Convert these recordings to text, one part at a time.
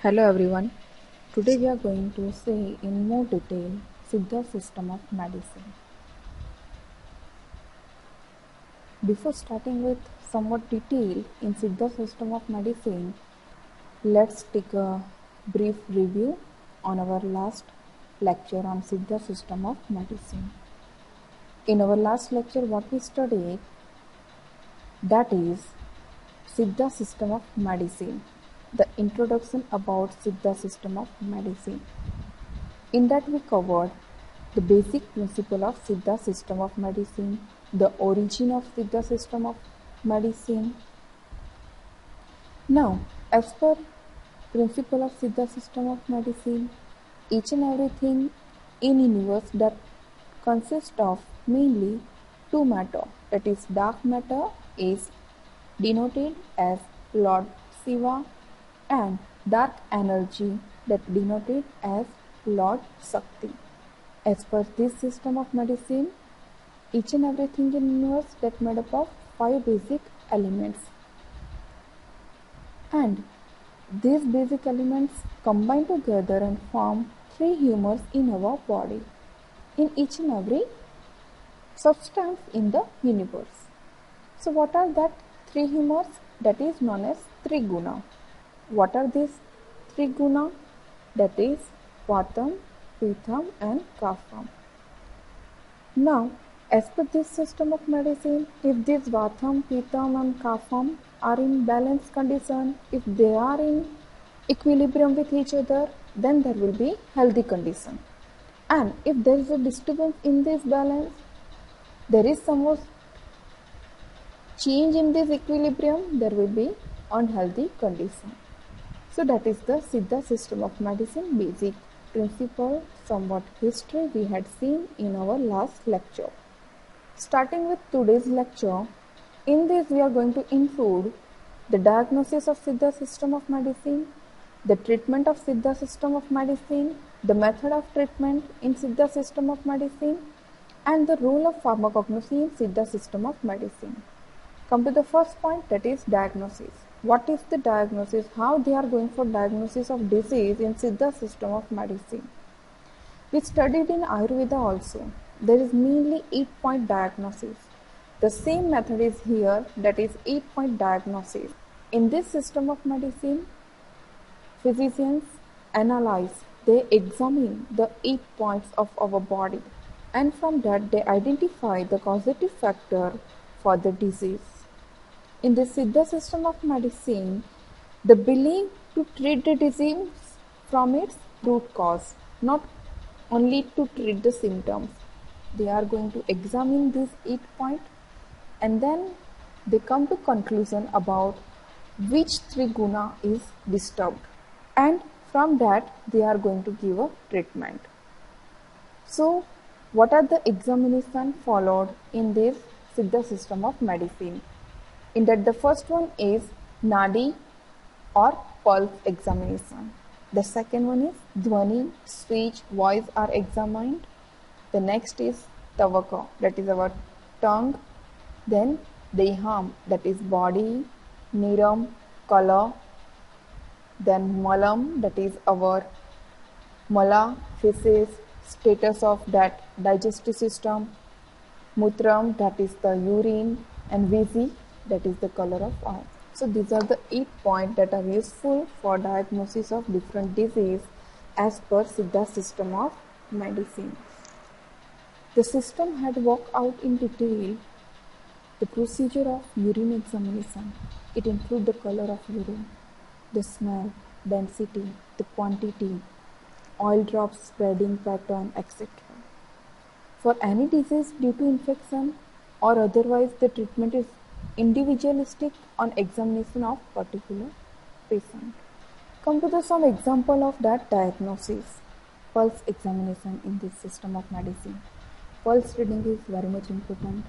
Hello everyone. Today we are going to see in more detail Siddha system of medicine. Before starting with somewhat detail in Siddha system of medicine, let's take a brief review on our last lecture on Siddha system of medicine. In our last lecture what we studied, that is Siddha system of medicine, the introduction about Siddha system of medicine. In that we covered the basic principle of Siddha system of medicine, the origin of Siddha system of medicine. Now, as per principle of Siddha system of medicine, each and everything in universe that consists of mainly two matter, that is dark matter is denoted as Lord Shiva and dark energy that denoted as Lord Shakti. As per this system of medicine, each and everything in universe that made up of 5 basic elements. And these basic elements combine together and form 3 humors in our body, in each and every substance in the universe. So what are that 3 humors? That is known as Triguna. What are these 3 guna? That is Vatam, Pitam and Kapham. Now, as per this system of medicine, if these Vatam, Pitam and Kapham are in balanced condition, if they are in equilibrium with each other, then there will be healthy condition. And if there is a disturbance in this balance, there is some change in this equilibrium, there will be unhealthy condition. So that is the Siddha system of medicine basic principle, somewhat history we had seen in our last lecture. Starting with today's lecture, in this we are going to include the diagnosis of Siddha system of medicine, the treatment of Siddha system of medicine, the method of treatment in Siddha system of medicine, and the role of pharmacognosy in Siddha system of medicine. Come to the first point, that is diagnosis. What is the diagnosis? How they are going for diagnosis of disease in Siddha system of medicine? We studied in Ayurveda also. There is mainly 8-point diagnosis. The same method is here, that is 8-point diagnosis. In this system of medicine, physicians analyze, they examine the 8 points of our body, and from that they identify the causative factor for the disease. In the Siddha system of medicine, the belief to treat the disease from its root cause, not only to treat the symptoms. They are going to examine these 8 points and then they come to conclusion about which 3 guna is disturbed, and from that they are going to give a treatment. So what are the examination followed in this Siddha system of medicine? In that the first one is Nadi or pulse examination. The second one is Dhvani, speech, voice are examined. The next is Tavaka, that is our tongue. Then Deham, that is body. Niram, color. Then Malam, that is our mala, feces, status of that digestive system. Mutram, that is the urine. And Visi, that is the color of eye. So these are the 8 points that are useful for diagnosis of different disease as per Siddha system of medicine. The system had worked out in detail the procedure of urine examination. It includes the color of urine, the smell, density, the quantity, oil drops spreading pattern, etc. For any disease due to infection or otherwise, the treatment is individualistic on examination of particular patient. Come to some example of that diagnosis. Pulse examination in this system of medicine. Pulse reading is very much important.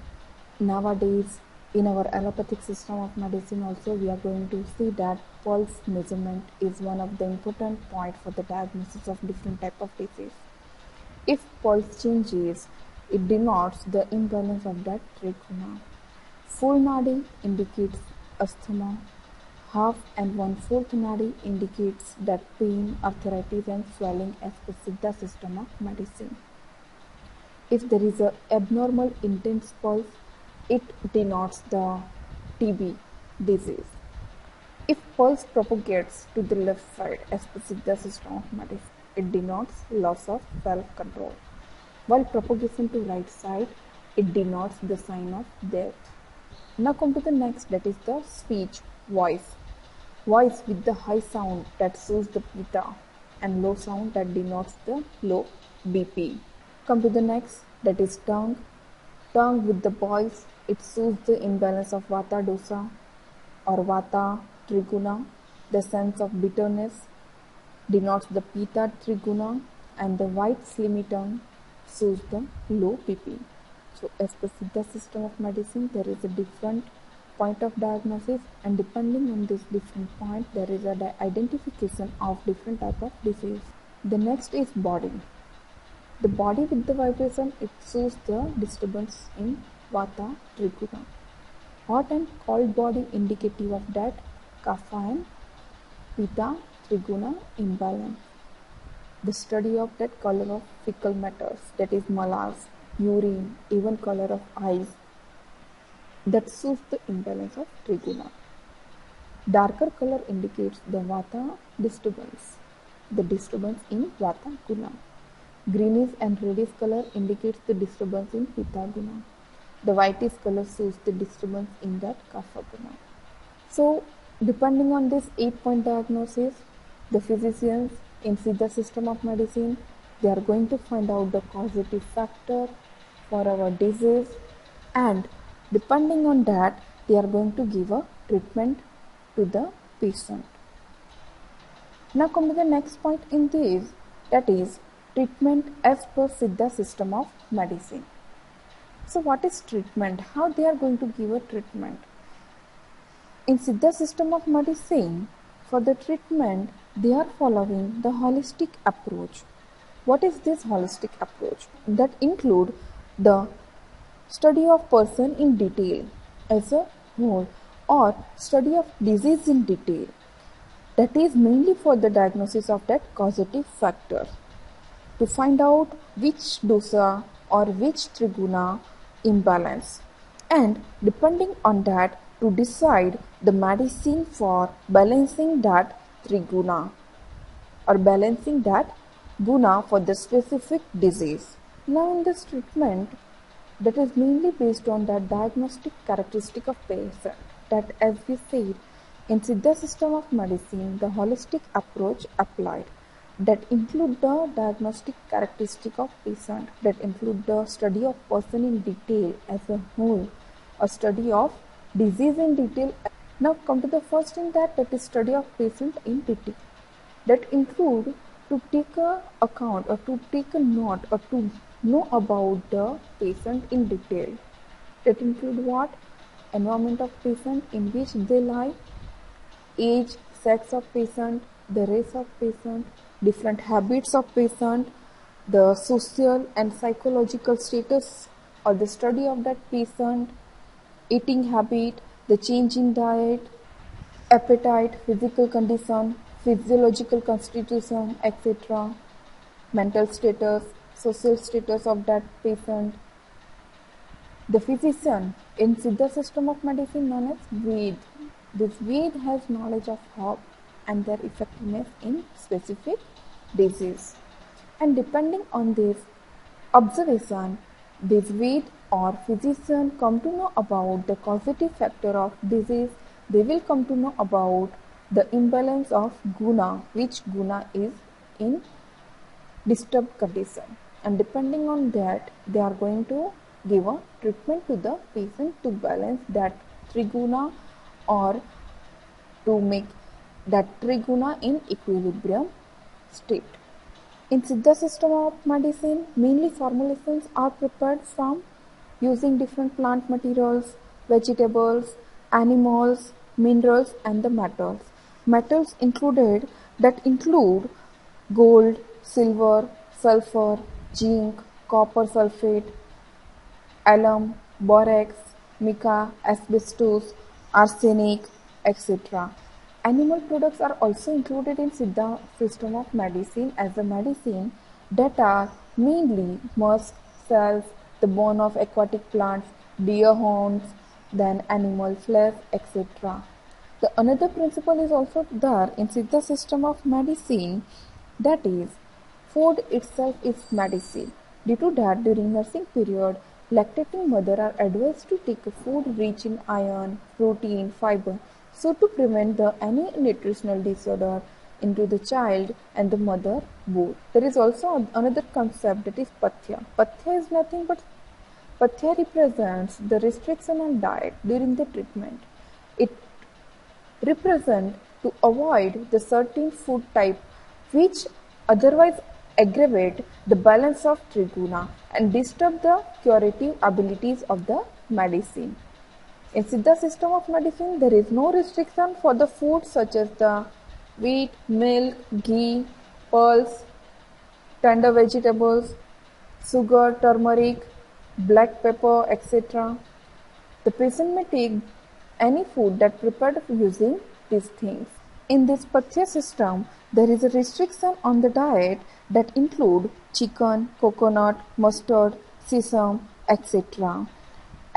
Nowadays, in our allopathic system of medicine also, we are going to see that pulse measurement is one of the important points for the diagnosis of different type of disease. If pulse changes, it denotes the imbalance of that triguna. Full nadi indicates asthma. half and 1/4 nadi indicates that pain, arthritis and swelling as per Siddha system of medicine. If there is a abnormal intense pulse, it denotes the TB disease. If pulse propagates to the left side as per Siddha system of medicine, it denotes loss of self-control. While propagation to right side, it denotes the sign of death. Now come to the next, that is the speech, voice. Voice with the high sound that shows the pitta and low sound that denotes the low BP. Come to the next, that is tongue. Tongue with the voice, it shows the imbalance of vata dosa or vata triguna. The sense of bitterness denotes the pitta triguna, and the white slimy tongue shows the low BP. So as per Siddha system of medicine, there is a different point of diagnosis, and depending on this different point, there is a identification of different type of disease. The next is body. The body with the vibration, it shows the disturbance in vata triguna. Hot and cold body indicative of that kapha and pitta triguna imbalance. The study of that color of fecal matters, that is malas, urine, even color of eyes, that shows the imbalance of triguna. Darker color indicates the vata disturbance, the disturbance in vata guna. Greenish and reddish color indicates the disturbance in pitta guna. The whitish color shows the disturbance in that kapha guna. So depending on this 8-point diagnosis, the physicians in Siddha system of medicine, they are going to find out the causative factor for our disease, and depending on that, they are going to give a treatment to the patient. Now come to the next point in this, that is treatment as per Siddha system of medicine. So what is treatment? How they are going to give a treatment? In Siddha system of medicine, for the treatment, they are following the holistic approach. What is this holistic approach? That include the study of person in detail as a whole, or study of disease in detail. That is mainly for the diagnosis of that causative factor, to find out which dosa or which triguna imbalance, and depending on that, to decide the medicine for balancing that triguna or balancing that guna for the specific disease. Now in this treatment, that is mainly based on the diagnostic characteristic of patient, that as we said, in Siddha system of medicine, the holistic approach applied, that include the diagnostic characteristic of patient, that include the study of person in detail as a whole, a study of disease in detail. Now come to the first thing, that is study of patient in detail, that include to take a account or to take a note or to know about the patient in detail. That include what? Environment of patient in which they lie, age, sex of patient, the race of patient, different habits of patient, the social and psychological status or the study of that patient, eating habit, the change in diet, appetite, physical condition, physiological constitution, etc., mental status, social status of that patient. The physician in Siddha system of medicine known as Ved. This Ved has knowledge of herb and their effectiveness in specific disease. And depending on this observation, this Ved or physician come to know about the causative factor of disease. They will come to know about the imbalance of guna, which guna is in disturbed condition, and depending on that, they are going to give a treatment to the patient to balance that triguna or to make that triguna in equilibrium state. In Siddha system of medicine, mainly formulations are prepared from using different plant materials, vegetables, animals, minerals and the metals. Metals included that include gold, silver, sulfur, zinc, copper sulfate, alum, borax, mica, asbestos, arsenic, etc. Animal products are also included in Siddha system of medicine as a medicine that are mainly musk, cells, the bone of aquatic plants, deer horns, then animal flesh, etc. The another principle is also there in Siddha system of medicine, that is, food itself is medicine. Due to that, during nursing period, lactating mother are advised to take a food rich in iron, protein, fiber, so to prevent any nutritional disorder into the child and the mother both. There is also another concept, that is pathya. Pathya is nothing but pathya represents the restriction on diet during the treatment. It represent to avoid the certain food type which otherwise aggravate the balance of triguna and disturb the curative abilities of the medicine. In Siddha system of medicine, there is no restriction for the foods such as the wheat, milk, ghee, pearls, tender vegetables, sugar, turmeric, black pepper, etc. The patient may take any food that prepared using these things. In this Pathya system, there is a restriction on the diet that include chicken, coconut, mustard, sesame, etc.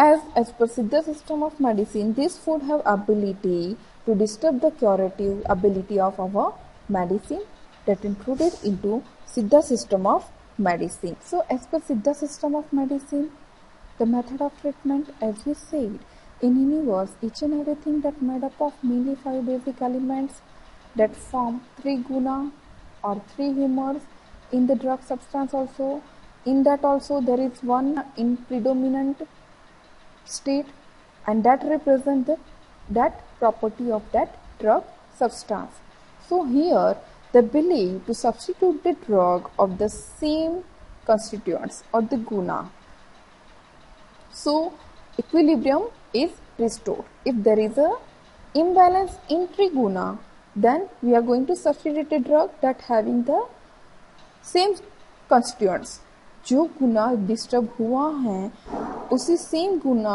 As per Siddha system of medicine, these food have ability to disturb the curative ability of our medicine that included into Siddha system of medicine. So as per Siddha system of medicine, the method of treatment, as we said, in universe, each and everything that made up of mainly 5 basic elements that form 3 guna or 3 humors in the drug substance also. In that also there is one in predominant state, and that represents that property of that drug substance. So here they believe to substitute the drug of the same constituents or the guna. So equilibrium is restored. If there is a imbalance in triguna, then we are going to substitute a drug that having the same constituents. जो गुना disturb हुआ है उसी same गुना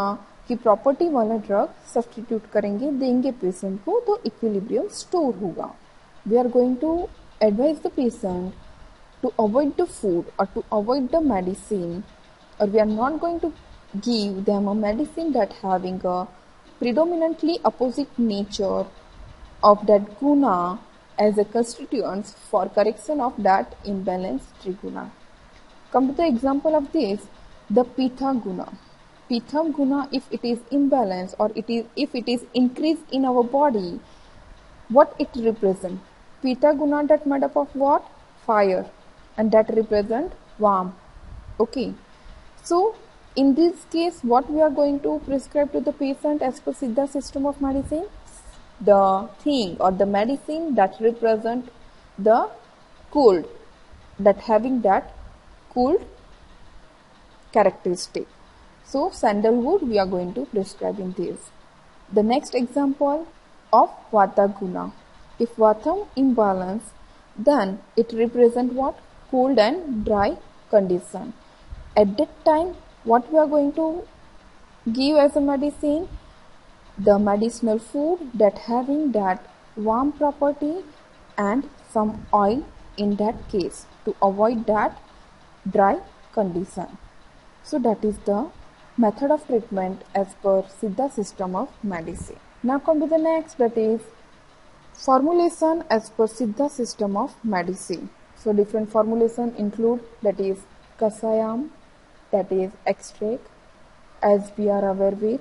की property वाला drug substitute करेंगे, देंगे patient को, तो इक्विलिब्रियम स्टोर होगा. We are going to advise the patient to avoid the food or to avoid the medicine, or we are not going to give them a medicine that having a predominantly opposite nature of that guna as a constituents for correction of that imbalanced triguna. Come to the example of this, the Pitta guna. Pitta guna, if it is imbalanced or if it is increased in our body, what it represent? Pitta guna that made up of what? Fire, and that represent warmth. Okay. So in this case, what we are going to prescribe to the patient as per Siddha system of medicine? The thing or the medicine that represent the cold, that having that cold characteristic. So sandalwood we are going to prescribe in this. The next example of Vata guna. If Vatam imbalance, then it represent what? Cold and dry condition. At that time, what we are going to give as a medicine? The medicinal food that having that warm property and some oil in that case to avoid that dry condition. So that is the method of treatment as per Siddha system of medicine. Now come to the next, that is formulation as per Siddha system of medicine. So different formulation include, that is kasayam, that is extract, as we are aware with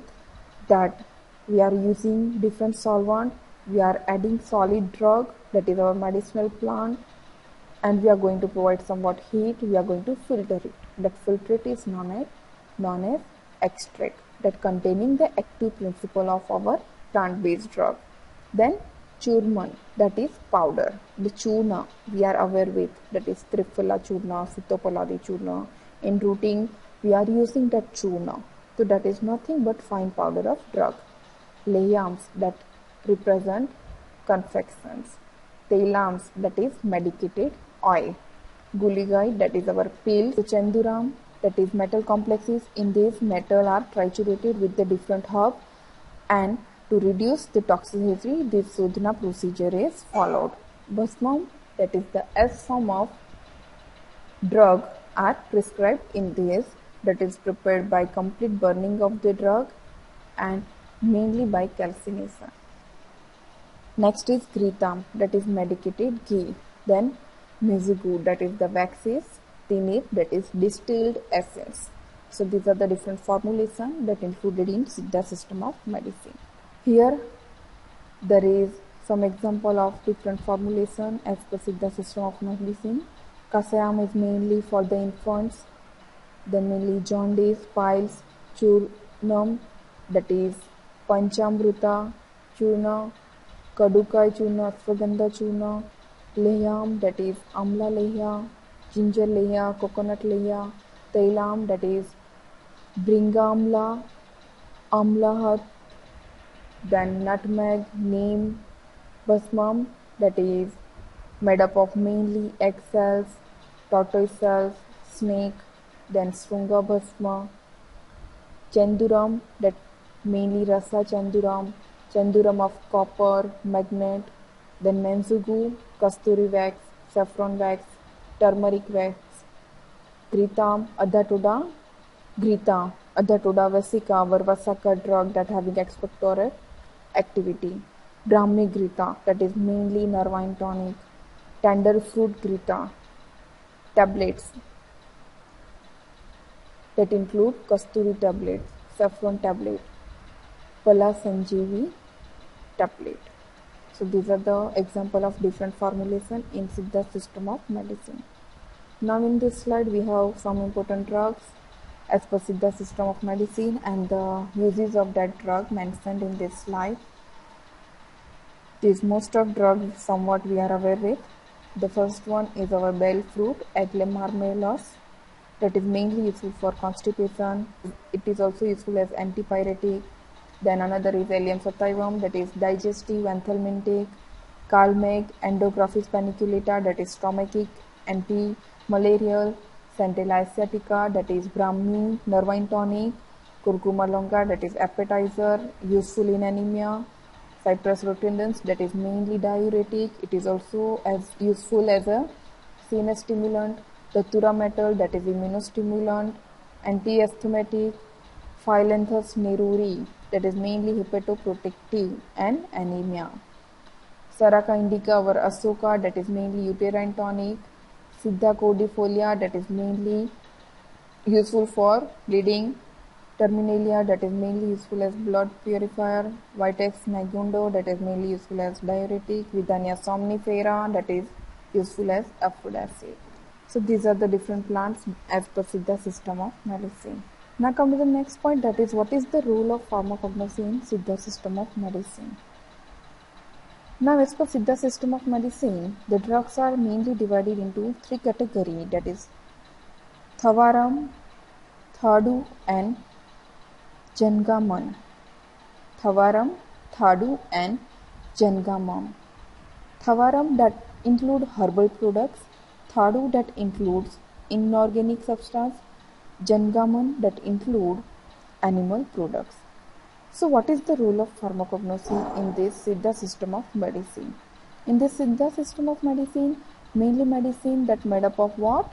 that we are using different solvent, we are adding solid drug, that is our medicinal plant, and we are going to provide somewhat heat, we are going to filter it. That filtrate is known as extract, that containing the active principle of our plant-based drug. Then churman, that is powder. The churna we are aware with, that is Triphala churna, Sitopaladi churna. In routine we are using that churna. So that is nothing but fine powder of drug. Layams, that represent confections. Telams, that is medicated oil. Guligai, that is our pills. Chanduram, that is metal complexes. In this, metal are triturated with the different herb, and To reduce the toxicity, this Sodhana procedure is followed. Bhasmam, that is the S form of drug, are prescribed in this, that is prepared by complete burning of the drug and mainly by calcination. Next is Gritam, that is medicated ghee. Then Mizugu, that is the waxes. Tinir, that is distilled essence. So these are the different formulations that included in Siddha system of medicine. Here there is some example of different formulation as per Siddha system of medicine. Kasayam is mainly for the infants, then mainly jaundice, piles, churnam, that is panchamruta, churna, kadukai churna, ashwagandha churna, lehyam, that is amla lehya, ginger lehya, coconut lehya, tailam, that is bringamla, amlahat, then nutmeg, neem, bhasmam, that is made up of mainly egg cells, tortoise cells, snake, then Srunga bhasma, chanduram, that mainly rasa chanduram, chanduram of copper, magnet, then menzugu, kasturi wax, saffron wax, turmeric wax, gritam, adhatoda, grita, adhatoda vesica, varvasaka drug that having expectorant activity, Brahmi grita, that is mainly nervine tonic, tender fruit grita, tablets that include kasturi tablets, saffron tablet, pala sanjeevi tablet. So these are the example of different formulation in Siddha system of medicine. Now in this slide we have some important drugs as per Siddha system of medicine and the uses of that drug mentioned in this slide. These most of drugs somewhat we are aware with. The first one is our bell fruit, Agle marmelos, that is mainly useful for constipation. It is also useful as antipyretic. Then another is Allium sativum, that is digestive, anthelmintic, Calmeg, Endographis paniculata, that is stomachic, anti-malarial, Centella asiatica, that is Brahmi, nervine tonic, Curcuma longa, that is appetizer, useful in anemia, Cyprus rotundans, that is mainly diuretic. It is also as useful as a CNS stimulant. Datura metal, that is immunostimulant, anti-asthmatic. Phyllanthus neruri, that is mainly hepatoprotective and anemia. Saraca indica or Asoka, that is mainly uterine tonic. Siddha cordifolia, that is mainly useful for bleeding. Terminalia, that is mainly useful as blood purifier. Vitex nagundo, that is mainly useful as diuretic. Vidania somnifera, that is useful as a food acid. So these are the different plants as per Siddha system of medicine. Now come to the next point, that is what is the role of pharmacognosy in Siddha system of medicine. Now as per Siddha system of medicine, the drugs are mainly divided into three categories, that is Thavaram, Thadu and Jangaman. Thavaram, Thadu and Jangamam. Thavaram that include herbal products, Thadu that includes inorganic substance, Jangaman that include animal products. So what is the role of pharmacognosy in this Siddha system of medicine? In this Siddha system of medicine, mainly medicine that made up of what?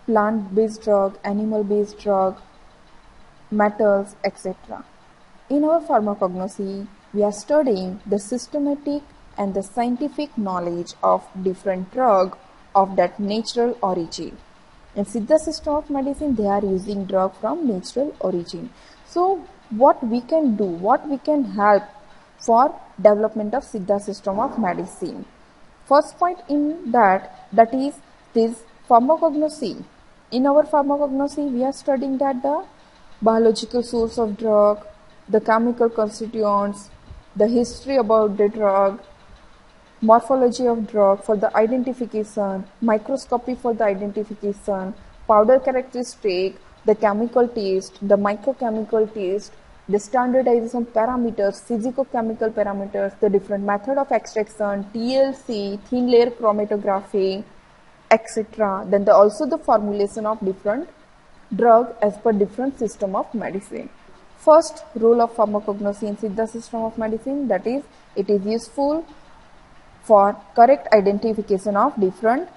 Plant-based drug, animal-based drug, metals, etc. In our pharmacognosy, we are studying the systematic and the scientific knowledge of different drug of that natural origin. In Siddha system of medicine, they are using drug from natural origin. So what we can do, what we can help for development of Siddha system of medicine. First point in that is this pharmacognosy. In our pharmacognosy, we are studying that the biological source of drug, the chemical constituents, the history about the drug, morphology of drug for the identification, microscopy for the identification, powder characteristic, the chemical taste, the microchemical taste, the standardization parameters, physicochemical parameters, the different method of extraction, TLC, thin layer chromatography, etc. Then also the formulation of different drug as per different system of medicine. First rule of pharmacognosy in Siddha system of medicine, that is, it is useful for correct identification of different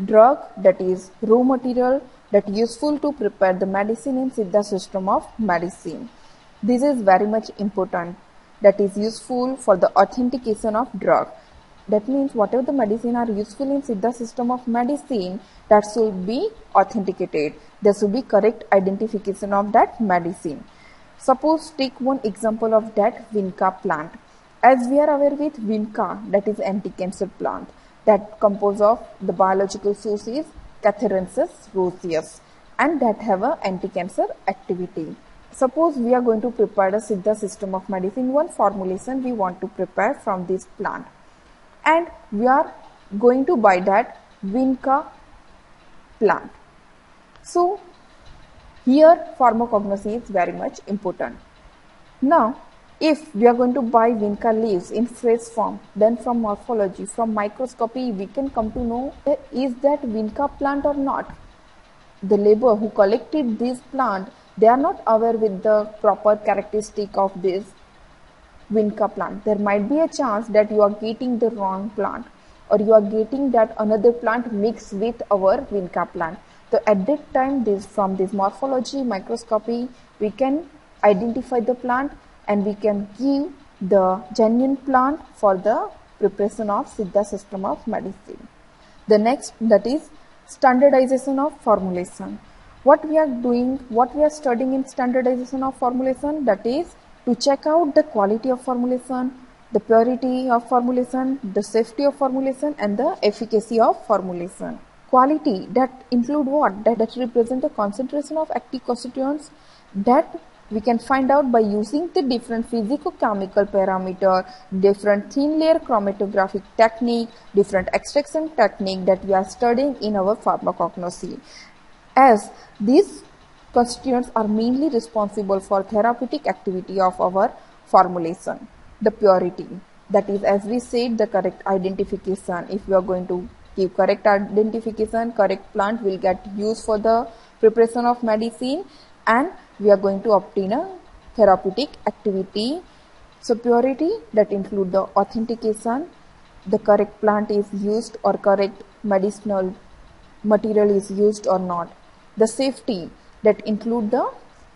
drug, that is raw material, that useful to prepare the medicine in Siddha system of medicine. This is very much important, that is useful for the authentication of drug. That means whatever the medicine are useful in Siddha system of medicine, that should be authenticated. There should be correct identification of that medicine. Suppose take one example of that Vinca plant. As we are aware with Vinca, that is anti-cancer plant, that compose of the biological source is Catharensis roseus, and that have a anti-cancer activity. Suppose we are going to prepare a Siddha system of medicine, one formulation we want to prepare from this plant, and we are going to buy that Vinca plant. So here pharmacognosy is very much important. Now if we are going to buy Vinca leaves in fresh form, then from morphology, from microscopy, we can come to know is that Vinca plant or not. The labor who collected this plant, they are not aware with the proper characteristic of this Vinca plant. There might be a chance that you are getting the wrong plant, or you are getting that another plant mixed with our Vinca plant. So at that time, from this morphology, microscopy, we can identify the plant and we can give the genuine plant for the preparation of Siddha system of medicine. The next, that is standardization of formulation. What we are doing, what we are studying in standardization of formulation, that is to check out the quality of formulation, the purity of formulation, the safety of formulation, and the efficacy of formulation. Quality, that include what? That represent the concentration of active constituents that we can find out by using the different physicochemical parameter, different thin layer chromatographic technique, different extraction technique that we are studying in our pharmacognosy. As these constituents are mainly responsible for therapeutic activity of our formulation. The purity, that is, as we said, the correct identification. If we are going to give correct identification, correct plant will get used for the preparation of medicine, and we are going to obtain a therapeutic activity. So purity, that include the authentication, the correct plant is used or correct medicinal material is used or not. The safety, that include the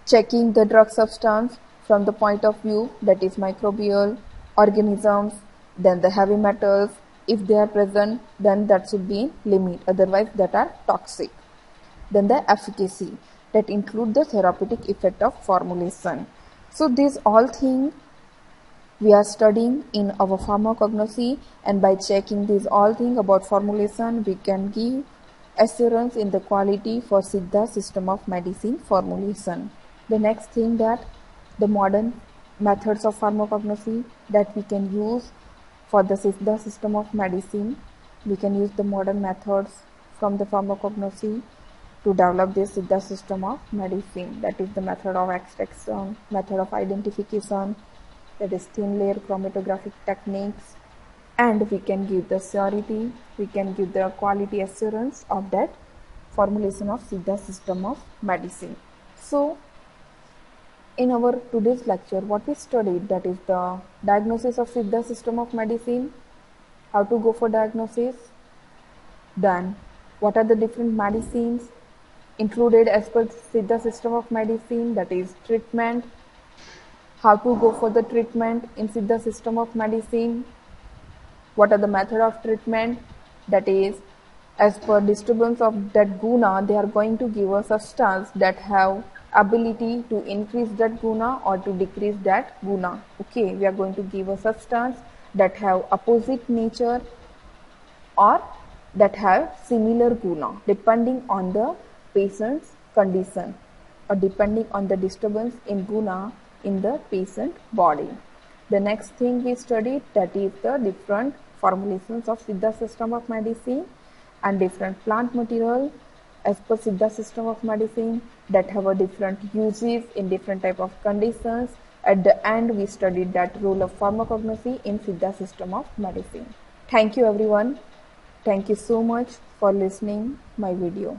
checking the drug substance from the point of view, that is microbial organisms, then the heavy metals, if they are present, then that should be in limit, otherwise that are toxic. Then the efficacy, that include the therapeutic effect of formulation. So these all things we are studying in our pharmacognosy, and by checking these all things about formulation, we can give assurance in the quality for Siddha system of medicine formulation. The next thing, that the modern methods of pharmacognosy that we can use for the Siddha system of medicine. We can use the modern methods from the pharmacognosy to develop this Siddha system of medicine. That is the method of extraction, method of identification, that is thin layer chromatographic techniques, and we can give the surety, we can give the quality assurance of that formulation of Siddha system of medicine. So in our today's lecture, what we studied, that is the diagnosis of Siddha system of medicine, how to go for diagnosis, then what are the different medicines included as per Siddha system of medicine, that is treatment, how to go for the treatment in Siddha system of medicine, what are the method of treatment, that is as per disturbance of that guna, they are going to give a substance that have ability to increase that guna or to decrease that guna. Okay, we are going to give a substance that have opposite nature or that have similar guna depending on the patient's condition or depending on the disturbance in guna in the patient body. The next thing we studied, that is the different formulations of Siddha system of medicine and different plant material as per Siddha system of medicine that have a different uses in different type of conditions. At the end, we studied that role of pharmacognosy in Siddha system of medicine. Thank you everyone. Thank you so much for listening my video.